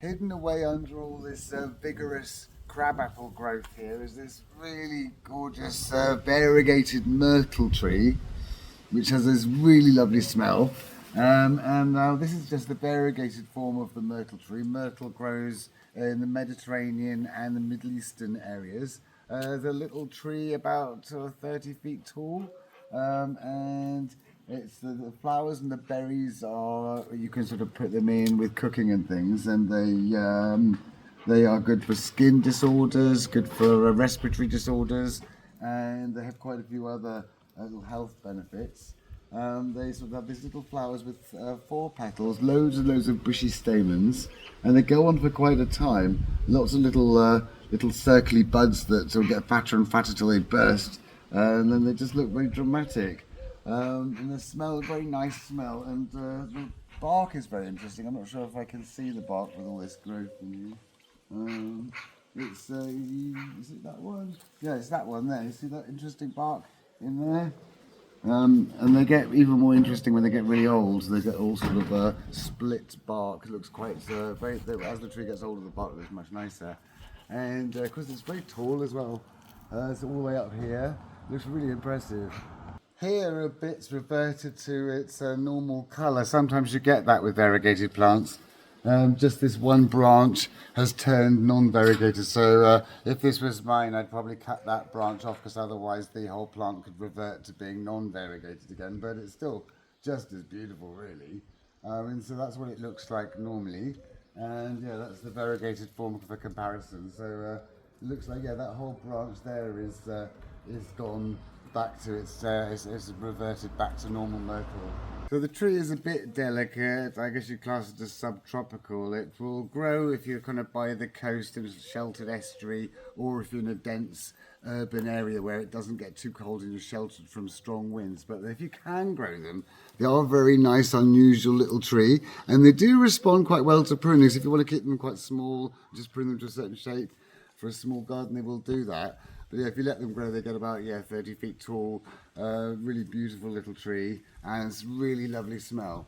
Hidden away under all this vigorous crabapple growth here is this really gorgeous variegated myrtle tree, which has this really lovely smell. And now this is just the variegated form of the myrtle tree. Myrtle grows in the Mediterranean and the Middle Eastern areas. The little tree about 30 feet tall, and it's the flowers and the berries are, you can sort of put them in with cooking and things, and they are good for skin disorders, good for respiratory disorders, and they have quite a few other little health benefits. They sort of have these little flowers with four petals, loads and loads of bushy stamens, and they go on for quite a time. Lots of little circly buds that sort of get fatter and fatter till they burst, and then they just look very dramatic. And the smell, very nice smell, and the bark is very interesting. I'm not sure if I can see the bark with all this growth in here. It's is it that one? Yeah, it's that one there. You see that interesting bark in there? And they get even more interesting when they get really old. They get all sort of split bark. It looks quite very. As the tree gets older, the bark looks much nicer. And of course, it's very tall as well. It's all the way up here. Looks really impressive. Here, a bit's reverted to its normal colour. Sometimes you get that with variegated plants. Just this one branch has turned non-variegated, so if this was mine, I'd probably cut that branch off, because otherwise the whole plant could revert to being non-variegated again, but it's still just as beautiful, really. And so that's what it looks like normally, and yeah, that's the variegated form for comparison. So it looks like, yeah, that whole branch there is gone back to it's reverted back to normal myrtle. So the tree is a bit delicate. I guess you class it as subtropical. It will grow if you're kind of by the coast in a sheltered estuary, or if you're in a dense urban area where it doesn't get too cold and you're sheltered from strong winds. But if you can grow them, they are a very nice, unusual little tree, and they do respond quite well to pruning. So if you want to keep them quite small, just prune them to a certain shape. For a small garden, they will do that. But yeah, if you let them grow, they get about 30 feet tall. Really beautiful little tree, and it's really lovely smell.